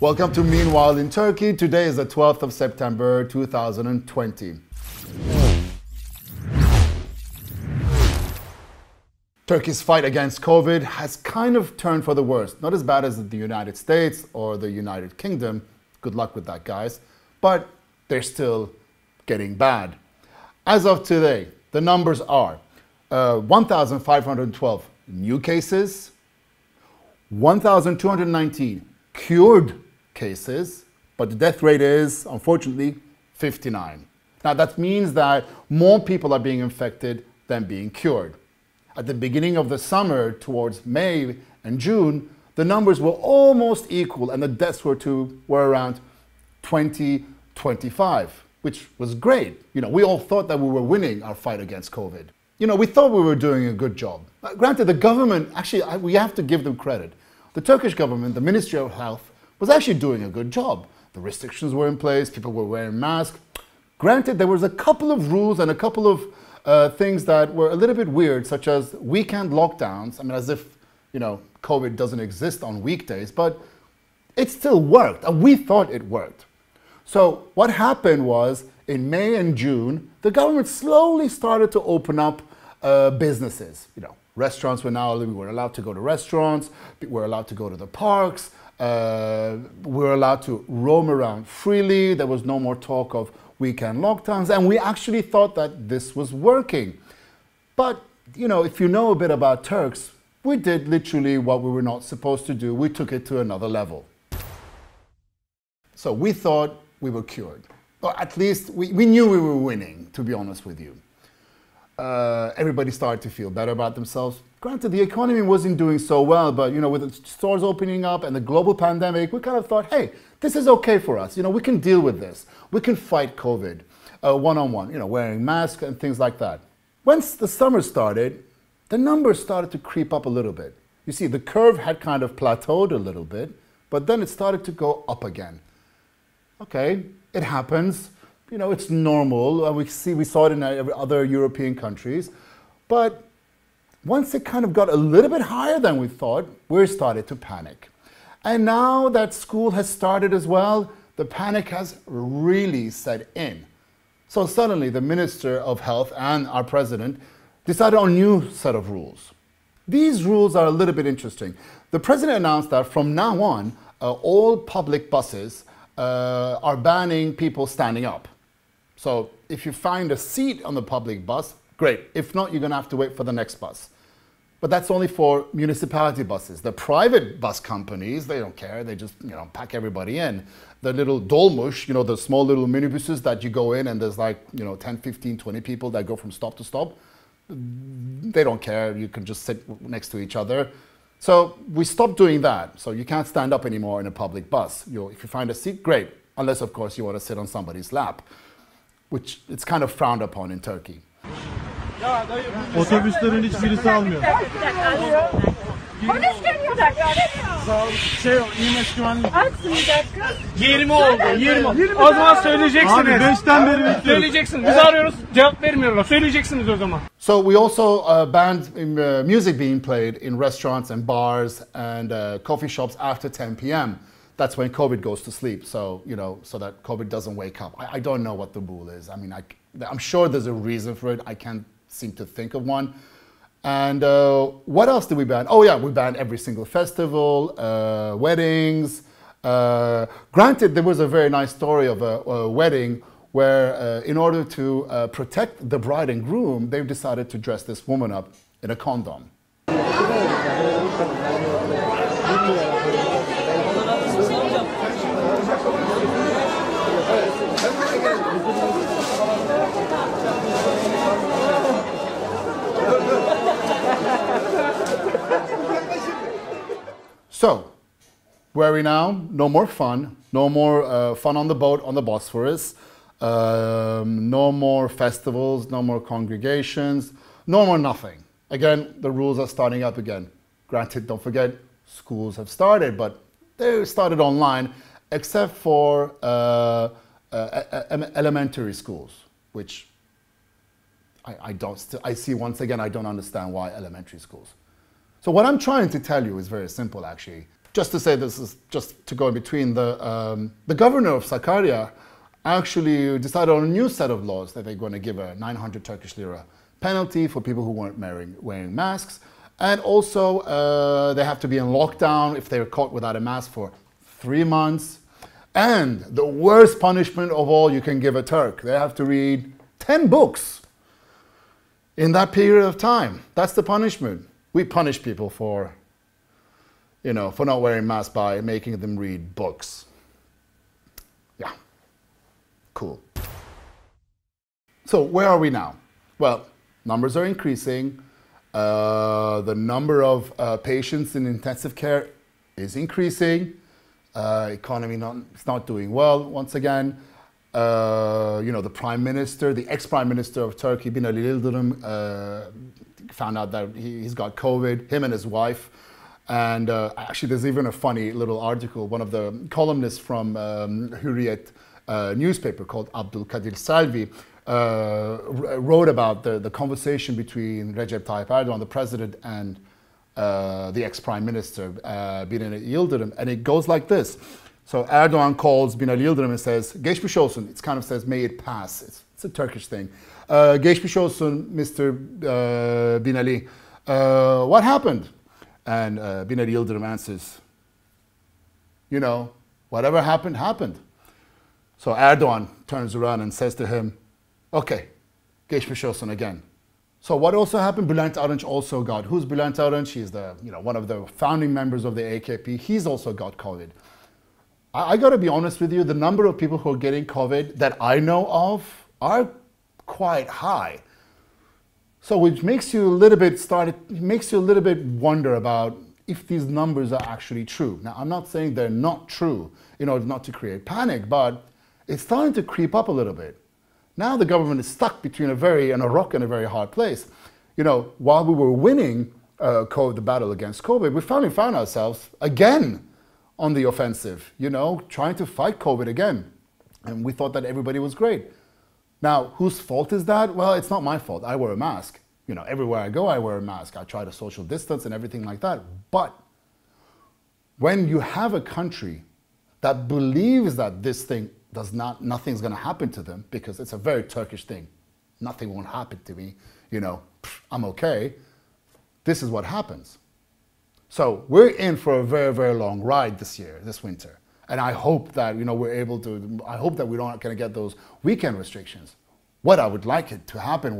Welcome to Meanwhile in Turkey. Today is the 12th of September 2020. Turkey's fight against COVID has kind of turned for the worst. Not as bad as the United States or the United Kingdom. Good luck with that, guys. But they're still getting bad. As of today, the numbers are 1,512 new cases, 1,219 cured cases, but the death rate is, unfortunately, 59. Now that means that more people are being infected than being cured. At the beginning of the summer, towards May and June, the numbers were almost equal and the deaths were around 20, 25, which was great. We all thought that we were winning our fight against COVID. We thought we were doing a good job. Granted, the government, actually, we have to give them credit. The Turkish government, the Ministry of Health, was actually doing a good job. The restrictions were in place, people were wearing masks. Granted, there was a couple of rules and a couple of things that were a little bit weird, such as weekend lockdowns. I mean, as if, COVID doesn't exist on weekdays, but it still worked, and we thought it worked. So what happened was, in May and June, the government slowly started to open up businesses. Restaurants we were allowed to go to restaurants, we were allowed to go to the parks, we were allowed to roam around freely. There was no more talk of weekend lockdowns, and we actually thought that this was working. But, if you know a bit about Turks, we did literally what we were not supposed to do. We took it to another level. So we thought we were cured. Or at least we knew we were winning, to be honest with you. Everybody started to feel better about themselves. Granted, the economy wasn't doing so well, but with the stores opening up and the global pandemic, we kind of thought, hey, this is okay for us. We can deal with this. We can fight COVID one-on-one, wearing masks and things like that. Once the summer started, the numbers started to creep up a little bit. You see, the curve had kind of plateaued a little bit, but then it started to go up again. Okay, it happens. It's normal. We saw it in other European countries. But once it kind of got a little bit higher than we thought, we started to panic. And now that school has started as well, the panic has really set in. So suddenly the Minister of Health and our President decided on a new set of rules. These rules are a little bit interesting. The President announced that from now on, all public buses are banning people standing up. So if you find a seat on the public bus, great. If not, you're going to have to wait for the next bus. But that's only for municipality buses. The private bus companies, they don't care. They just, pack everybody in. The little dolmuş, the small little minibuses that you go in and there's like, 10, 15, 20 people that go from stop to stop. They don't care. You can just sit next to each other. So we stopped doing that. So you can't stand up anymore in a public bus. If you find a seat, great. Unless, of course, you want to sit on somebody's lap, which it's kind of frowned upon in Turkey. Otobüslerin hiçbirisi almıyor. Polis geliyor. İmaj güvenlik. Açsın bir dakika. 20 oldu, 20. O zaman söyleyeceksiniz. Abi 5'ten beri bekliyoruz. Söyleyeceksiniz. Biz arıyoruz, cevap vermiyorlar. Söyleyeceksiniz o zaman. So we also banned music being played in restaurants and bars and coffee shops after 10 p.m. That's when COVID goes to sleep. So, so that COVID doesn't wake up. I don't know what the rule is. I mean, I'm sure there's a reason for it. I can't seem to think of one. And what else did we ban? Oh yeah, we banned every single festival, weddings. Granted, there was a very nice story of a wedding where in order to protect the bride and groom, they've decided to dress this woman up in a condom. So, where are we now? No more fun. No more fun on the boat on the Bosphorus. No more festivals, no more congregations, no more nothing. Again, the rules are starting up again. Granted, don't forget, schools have started, but they started online, except for elementary schools, which I see once again, I don't understand why elementary schools. So what I'm trying to tell you is very simple, actually. just to say this is just to go in between, the governor of Sakarya actually decided on a new set of laws that they're going to give a 900 Turkish lira penalty for people who weren't wearing masks. And also, they have to be in lockdown if they're caught without a mask for 3 months. And the worst punishment of all you can give a Turk, they have to read 10 books in that period of time. That's the punishment. We punish people for, for not wearing masks by making them read books. Yeah, cool. So where are we now? Well, numbers are increasing. The number of patients in intensive care is increasing. Economy is not doing well once again. The Prime Minister, the ex-Prime Minister of Turkey, Binali Yildirim, found out that he's got COVID, him and his wife. And actually, there's even a funny little article. One of the columnists from Hürriyet newspaper called Abdul Kadir Salvi wrote about the conversation between Recep Tayyip Erdogan, the president, and the ex-Prime Minister, Binali Yildirim. And it goes like this. So Erdogan calls Binali Yildirim and says, "Geçmiş olsun." It kind of says, "May it pass." It's a Turkish thing. "Geçmiş olsun, Mr. Binali. What happened?" And Binali Yildirim answers, whatever happened, happened. So Erdogan turns around and says to him, "Okay, geçmiş olsun again." So what also happened? Bülent Arınç also got. Who's Bülent Arınç? He's the one of the founding members of the AKP. He's also got COVID. I got to be honest with you. The number of people who are getting COVID that I know of are quite high. So it makes you a little bit wonder about if these numbers are actually true. Now, I'm not saying they're not true in order not to create panic, but it's starting to creep up a little bit. Now the government is stuck between a rock and a very hard place. While we were winning the battle against COVID, we finally found ourselves again on the offensive, trying to fight COVID again. And we thought that everybody was great. Now, whose fault is that? Well, it's not my fault. I wear a mask. Everywhere I go, I wear a mask. I try to social distance and everything like that. But when you have a country that believes that this thing nothing's going to happen to them, because it's a very Turkish thing. Nothing won't happen to me. I'm okay. This is what happens. So we're in for a very, very long ride this winter. And I hope that, I hope that we're not going to get those weekend restrictions. What I would like it to happen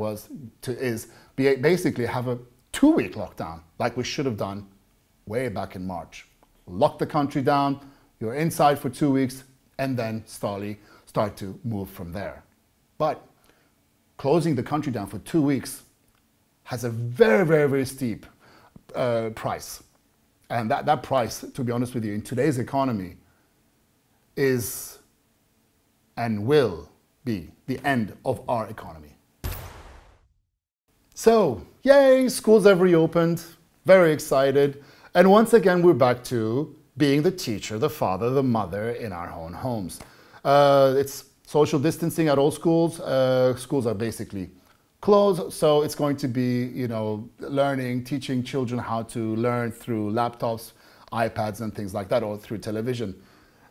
is basically have a 2-week lockdown, like we should have done way back in March. Lock the country down, you're inside for 2 weeks, and then slowly start to move from there. But closing the country down for 2 weeks has a very, very, very steep price. And that price, to be honest with you, in today's economy is and will be the end of our economy. So, yay, schools have reopened, very excited. And once again, we're back to being the teacher, the father, the mother in our own homes. It's social distancing at all schools. Schools are basically closed, so it's going to be, teaching children how to learn through laptops, iPads and things like that, or through television.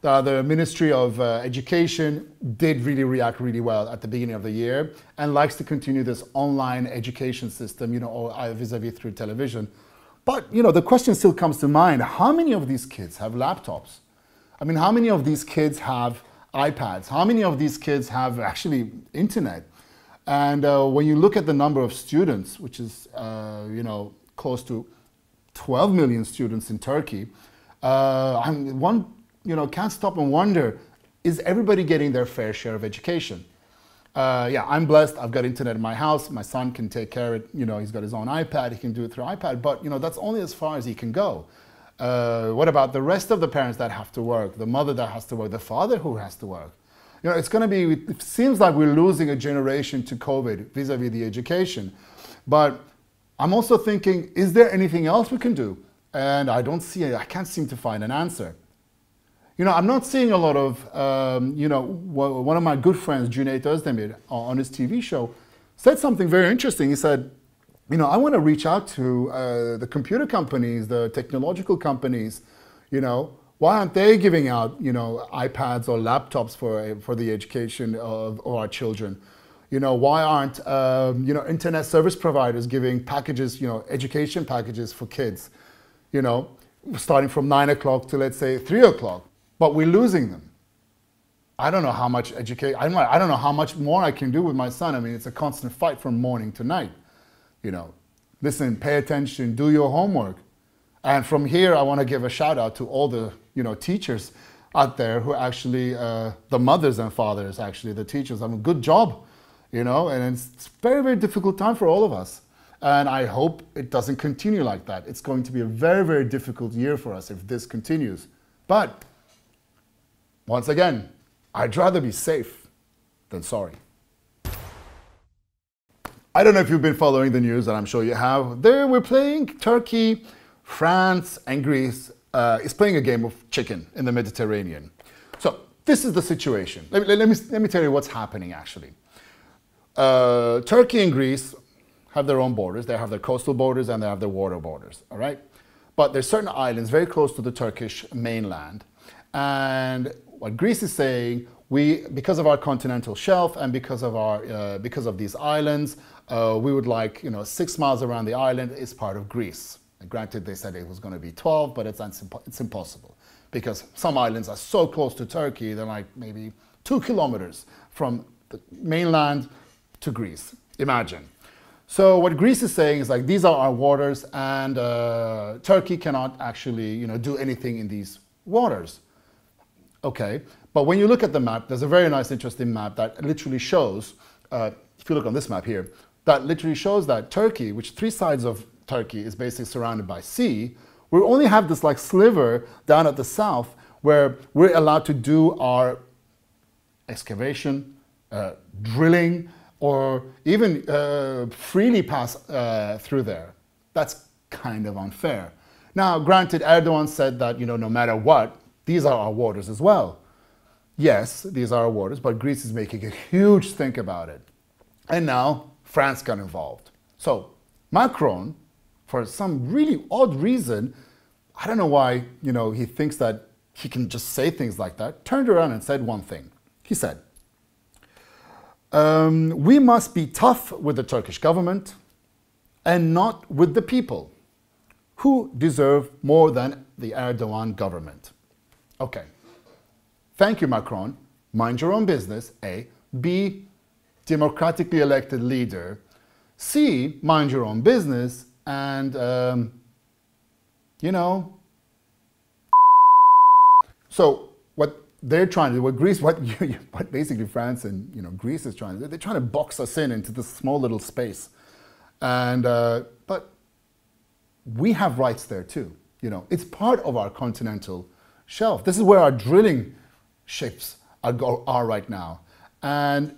The Ministry of Education did really react really well at the beginning of the year and likes to continue this online education system, vis-a-vis through television. But, the question still comes to mind, how many of these kids have laptops? I mean, how many of these kids have iPads? How many of these kids have actually internet? And when you look at the number of students, which is, close to 12 million students in Turkey, can't stop and wonder, is everybody getting their fair share of education? I'm blessed. I've got internet in my house. My son can take care of it. He's got his own iPad. He can do it through iPad. But, that's only as far as he can go. What about the rest of the parents that have to work? The mother that has to work? The father who has to work? It's going to be, it seems like we're losing a generation to COVID vis-a-vis the education. But I'm also thinking, is there anything else we can do? And I can't seem to find an answer. I'm not seeing a lot of, one of my good friends, Cüneyt Özdemir, on his TV show, said something very interesting. He said, I want to reach out to the computer companies, the technological companies, You know, why aren't they giving out, you know, iPads or laptops for the education of our children? You know, why aren't, you know, internet service providers giving packages, you know, education packages for kids, you know, starting from 9 o'clock to, let's say, 3 o'clock, but we're losing them. I don't know how much I don't know how much more I can do with my son. I mean, it's a constant fight from morning to night. You know, listen, pay attention, do your homework. And from here, I want to give a shout out to all the, you know, teachers out there who actually, the mothers and fathers, actually, the teachers, have a good job, you know, and it's a very, very difficult time for all of us. And I hope it doesn't continue like that. It's going to be a very, very difficult year for us if this continues. But once again, I'd rather be safe than sorry. I don't know if you've been following the news, and I'm sure you have. There we're playing Turkey, France, and Greece is playing a game of chicken in the Mediterranean. So this is the situation. Let me tell you what's happening actually. Turkey and Greece have their own borders. They have their coastal borders and they have their water borders, all right? But there's certain islands very close to the Turkish mainland. And what Greece is saying, because of our continental shelf and because of these islands, we would like, you know, 6 miles around the island is part of Greece. And granted, they said it was going to be 12, but it's impossible because some islands are so close to Turkey, they're like maybe 2 kilometers from the mainland to Greece. Imagine. So what Greece is saying is like, these are our waters, and Turkey cannot actually, you know, do anything in these waters. Okay, but when you look at the map, there's a very nice, interesting map that literally shows, if you look on this map here, that literally shows that Turkey, which 3 sides of Turkey is basically surrounded by sea, we only have this like sliver down at the south where we're allowed to do our excavation, drilling, or even freely pass through there. That's kind of unfair. Now, granted, Erdogan said that, you know, no matter what, these are our waters as well. Yes, these are our waters, but Greece is making a huge stink about it. And now France got involved. So Macron, for some really odd reason, I don't know why, you know, he thinks that he can just say things like that, turned around and said one thing. He said, we must be tough with the Turkish government and not with the people who deserve more than the Erdogan government. Okay. Thank you, Macron. Mind your own business. A. B. Democratically elected leader. C. Mind your own business. And, you know. So what they're trying to do, what basically France and, you know, Greece is trying to do, they're trying to box us into this small little space. And, but we have rights there too. You know, it's part of our continental shelf. This is where our drilling ships are right now. And,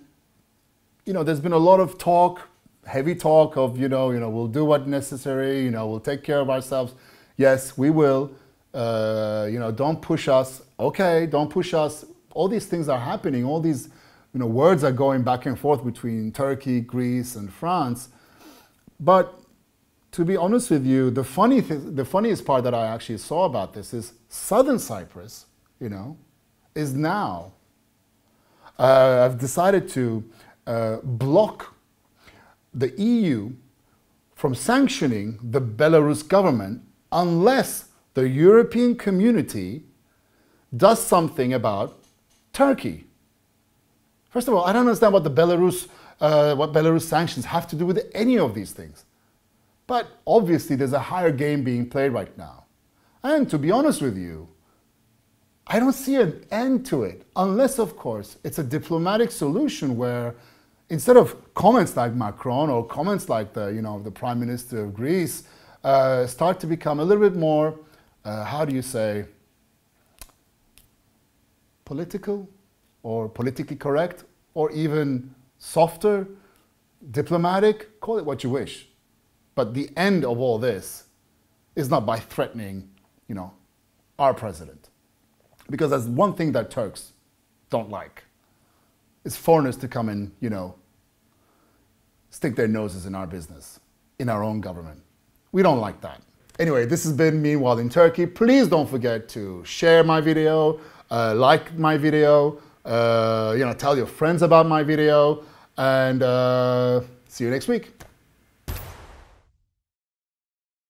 you know, there's been a lot of talk, heavy talk of, you know, we'll do what's necessary, you know, we'll take care of ourselves. Yes, we will. You know, don't push us. Okay, don't push us. All these things are happening. All these, you know, words are going back and forth between Turkey, Greece, and France. But to be honest with you, the funniest part that I actually saw about this is Southern Cyprus, you know, is now, I've decided to block the EU from sanctioning the Belarus government unless the European community does something about Turkey. First of all, I don't understand what Belarus sanctions have to do with any of these things. But obviously there's a higher game being played right now. And to be honest with you, I don't see an end to it, unless, of course, it's a diplomatic solution where instead of comments like Macron or comments like the Prime Minister of Greece start to become a little bit more, how do you say, political or politically correct or even softer, diplomatic, call it what you wish. But the end of all this is not by threatening, you know, our president. Because that's one thing that Turks don't like. It's foreigners to come and, you know, stick their noses in our business, in our own government. We don't like that. Anyway, this has been Meanwhile in Turkey. Please don't forget to share my video, like my video, tell your friends about my video, and see you next week.